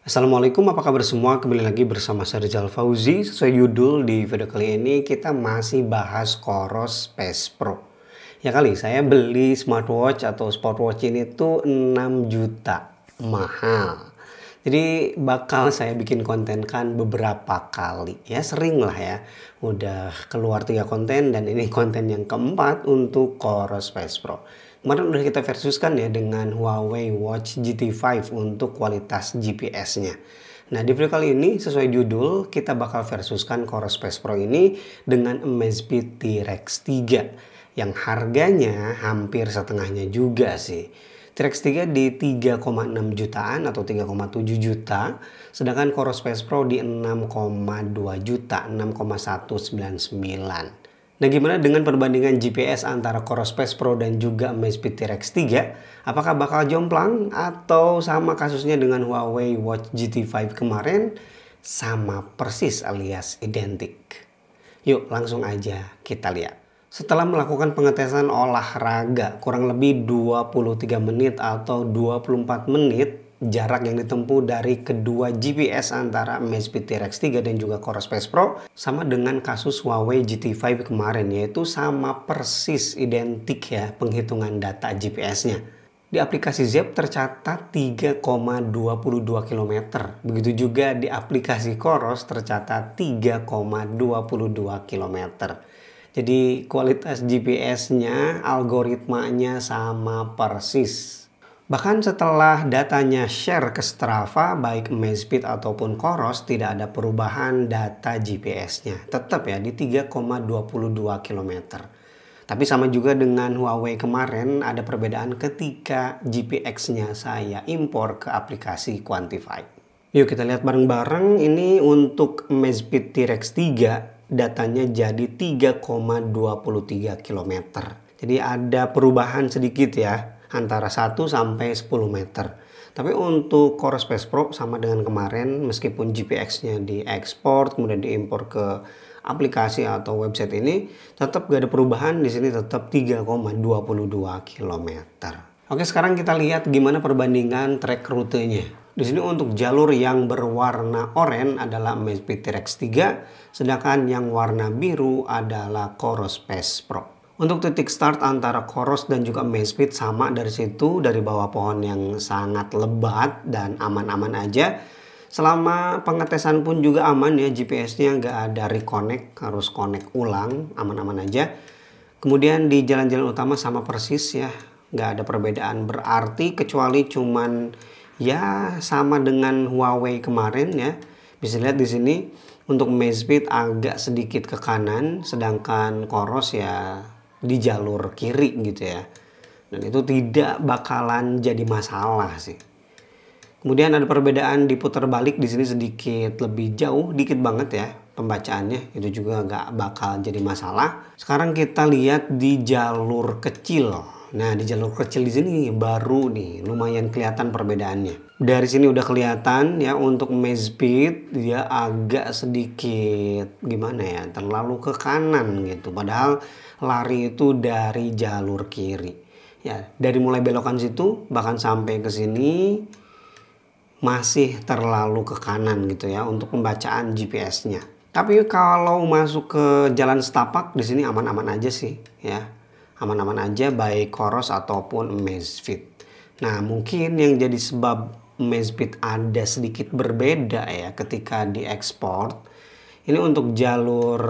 Assalamualaikum, apa kabar semua? Kembali lagi bersama saya Rizal Fauzi. Sesuai judul di video kali ini kita masih bahas Coros Space Pro. Ya kali saya beli smartwatch atau smartwatch ini tuh 6 juta, mahal. Jadi bakal saya bikin konten kan beberapa kali, ya sering lah ya. Udah keluar 3 konten dan ini konten yang keempat untuk Coros Space Pro. Kemarin udah kita versuskan ya dengan Huawei Watch GT5 untuk kualitas GPS-nya. Nah, di video kali ini sesuai judul kita bakal versuskan Coros Space Pro ini dengan Amazfit T-Rex 3 yang harganya hampir setengahnya juga sih. T-Rex 3 di 3,6 jutaan atau 3,7 juta, sedangkan Coros Space Pro di 6,2 juta, 6,199. Nah, gimana dengan perbandingan GPS antara Coros Space Pro dan juga Amazfit T-Rex 3? Apakah bakal jomplang atau sama kasusnya dengan Huawei Watch GT5 kemarin? Sama persis alias identik. Yuk langsung aja kita lihat. Setelah melakukan pengetesan olahraga kurang lebih 23 menit atau 24 menit, jarak yang ditempuh dari kedua GPS antara Amazfit T-Rex 3 dan juga Coros Space Pro sama dengan kasus Huawei GT5 kemarin, yaitu sama persis identik ya penghitungan data GPS-nya. Di aplikasi Zepp tercatat 3,22 km. Begitu juga di aplikasi Coros tercatat 3,22 km. Jadi kualitas GPS-nya, algoritmanya sama persis. Bahkan setelah datanya share ke Strava, baik Amazfit ataupun Coros tidak ada perubahan data GPS-nya. Tetap ya di 3,22 km. Tapi sama juga dengan Huawei kemarin, ada perbedaan ketika GPX-nya saya impor ke aplikasi Quantify. Yuk kita lihat bareng-bareng. Ini untuk Amazfit T-Rex 3 datanya jadi 3,23 km. Jadi ada perubahan sedikit ya antara 1 sampai 10 meter. Tapi untuk Coros Space Pro sama dengan kemarin, meskipun GPX-nya diekspor kemudian diimpor ke aplikasi atau website ini, tetap gak ada perubahan. Di sini tetap 3,22 km. Oke, sekarang kita lihat gimana perbandingan trek rutenya. Di sini untuk jalur yang berwarna oranye adalah Amazfit T-Rex 3, sedangkan yang warna biru adalah Coros Space Pro. Untuk titik start antara Coros dan juga Amazfit sama dari situ, dari bawah pohon yang sangat lebat dan aman-aman aja. Selama pengetesan pun juga aman ya, GPS-nya nggak ada reconnect, harus connect ulang, aman-aman aja. Kemudian di jalan-jalan utama sama persis ya, nggak ada perbedaan berarti kecuali cuman ya sama dengan Huawei kemarin ya. Bisa lihat di sini untuk Amazfit agak sedikit ke kanan, sedangkan Coros ya di jalur kiri gitu ya. Dan itu tidak bakalan jadi masalah sih. Kemudian ada perbedaan diputar balik di sini sedikit lebih jauh, dikit banget ya pembacaannya. Itu juga nggak bakal jadi masalah. Sekarang kita lihat di jalur kecil. Nah, di jalur kecil di sini baru nih lumayan kelihatan perbedaannya. Dari sini udah kelihatan ya untuk Amazfit dia agak sedikit gimana ya, terlalu ke kanan gitu. Padahal lari itu dari jalur kiri. Ya, dari mulai belokan situ bahkan sampai ke sini masih terlalu ke kanan gitu ya untuk pembacaan GPS-nya. Tapi kalau masuk ke jalan setapak di sini aman-aman aja sih ya. Aman-aman aja baik Coros ataupun Amazfit. Nah, mungkin yang jadi sebab Amazfit ada sedikit berbeda ya ketika diekspor. Ini untuk jalur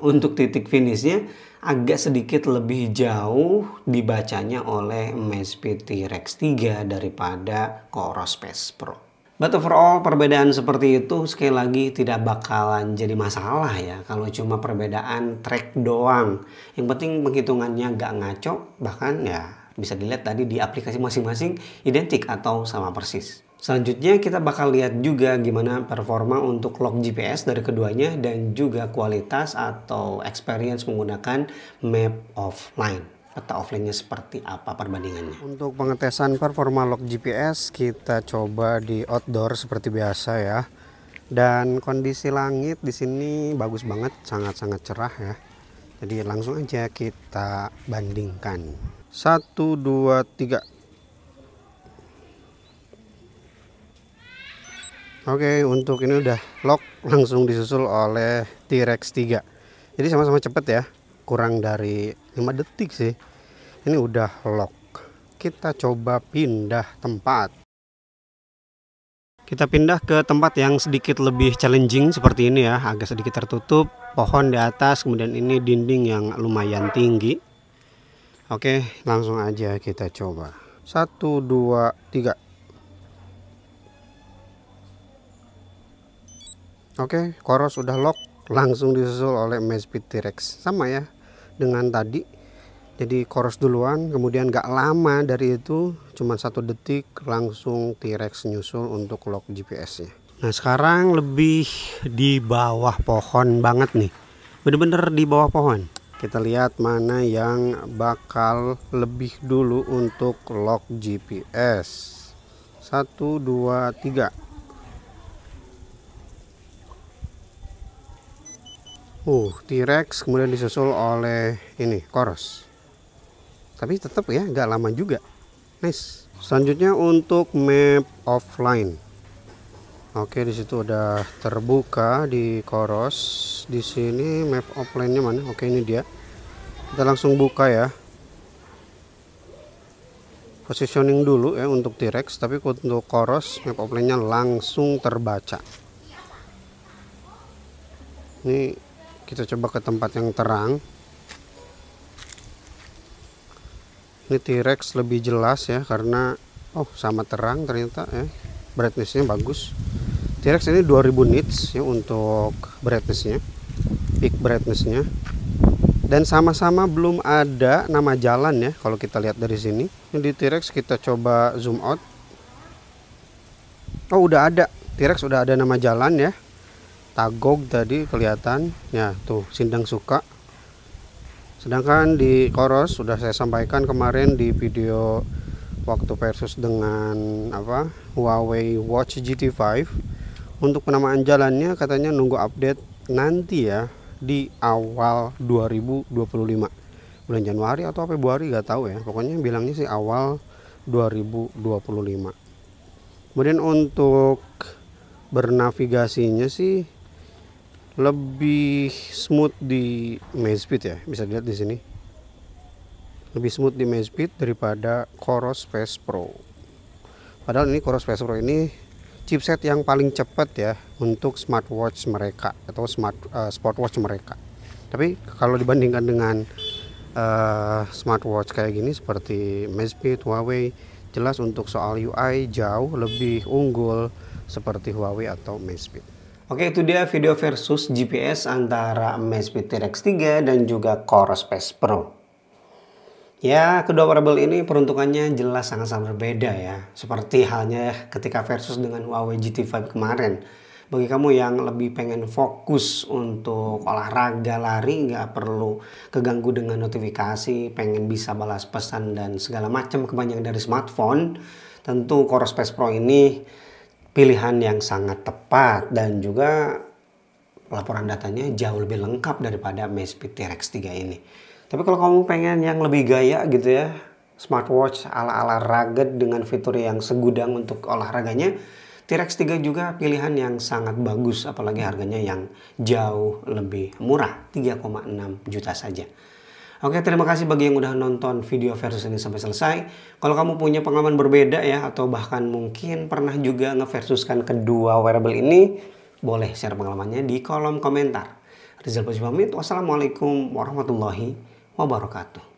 untuk titik finishnya agak sedikit lebih jauh dibacanya oleh Amazfit T-Rex 3 daripada Coros Space Pro. But overall perbedaan seperti itu sekali lagi tidak bakalan jadi masalah ya kalau cuma perbedaan track doang. Yang penting penghitungannya nggak ngaco, bahkan ya bisa dilihat tadi di aplikasi masing-masing identik atau sama persis. Selanjutnya kita bakal lihat juga gimana performa untuk lock GPS dari keduanya dan juga kualitas atau experience menggunakan map offline. Peta offline-nya seperti apa perbandingannya. Untuk pengetesan performa lock GPS kita coba di outdoor seperti biasa ya. Dan kondisi langit di sini bagus banget, sangat-sangat cerah ya. Jadi langsung aja kita bandingkan. 1 2 3. Oke, untuk ini udah lock, langsung disusul oleh T-Rex 3. Jadi sama-sama cepet ya, kurang dari 5 detik sih. Ini udah lock. Kita coba pindah tempat. Kita pindah ke tempat yang sedikit lebih challenging seperti ini ya, agak sedikit tertutup, pohon di atas, kemudian ini dinding yang lumayan tinggi. Oke, langsung aja kita coba. 1, 2, 3. Oke, Koros udah lock, langsung disusul oleh Amazfit T-Rex. Sama ya dengan tadi. Jadi Koros duluan, kemudian gak lama dari itu, cuma 1 detik langsung T-Rex nyusul untuk lock GPS-nya. Nah sekarang lebih di bawah pohon banget nih, bener-bener di bawah pohon. Kita lihat mana yang bakal lebih dulu untuk lock GPS. 1, 2, 3. T-Rex kemudian disusul oleh ini Koros. Tapi tetap ya nggak lama juga. Nice. Selanjutnya untuk map offline. Oke, di situ udah terbuka di Koros. Di sini map offline-nya mana? Oke, ini dia. Kita langsung buka ya. Positioning dulu ya untuk T-Rex, tapi untuk Koros map offline-nya langsung terbaca. Ini kita coba ke tempat yang terang. Ini T-Rex lebih jelas ya karena sama terang ternyata ya. Brightness-nya bagus. T-Rex ini 2000 nits ya untuk brightness-nya, peak brightness-nya. Dan sama-sama belum ada nama jalan ya kalau kita lihat dari sini. Ini di T-Rex kita coba zoom out. Udah ada. T-Rex udah ada nama jalan ya. Tagog tadi kelihatan ya, tuh Sindang Suka. Sedangkan di Koros sudah saya sampaikan kemarin di video waktu versus dengan Huawei Watch GT5. Untuk penamaan jalannya katanya nunggu update nanti ya, di awal 2025, bulan Januari atau Februari gak tahu ya, pokoknya bilangnya sih awal 2025. Kemudian untuk bernavigasinya sih lebih smooth di Amazfit ya, bisa dilihat di sini. Lebih smooth di Amazfit daripada Koros Space Pro. Padahal ini Koros Space Pro ini chipset yang paling cepat ya untuk smartwatch mereka atau smartwatch mereka. Tapi kalau dibandingkan dengan smartwatch kayak gini seperti Amazfit, Huawei, jelas untuk soal UI jauh lebih unggul seperti Huawei atau Amazfit. Oke, itu dia video versus GPS antara Amazfit T-Rex 3 dan juga Koros Space Pro. Ya, kedua wearable ini peruntukannya jelas sangat-sangat berbeda ya. Seperti halnya ketika versus dengan Huawei GT5 kemarin. Bagi kamu yang lebih pengen fokus untuk olahraga lari, nggak perlu keganggu dengan notifikasi, pengen bisa balas pesan dan segala macam kebanyakan dari smartphone, tentu Koros Space Pro ini pilihan yang sangat tepat dan juga laporan datanya jauh lebih lengkap daripada Amazfit T-Rex 3 ini. Tapi kalau kamu pengen yang lebih gaya gitu ya, smartwatch ala-ala rugged dengan fitur yang segudang untuk olahraganya, T-Rex 3 juga pilihan yang sangat bagus, apalagi harganya yang jauh lebih murah, 3,6 juta saja. Oke, terima kasih bagi yang udah nonton video versus ini sampai selesai. Kalau kamu punya pengalaman berbeda ya, atau bahkan mungkin pernah juga ngeversuskan kedua wearable ini, boleh share pengalamannya di kolom komentar. Rizal Puji pamit, wassalamualaikum warahmatullahi wabarakatuh.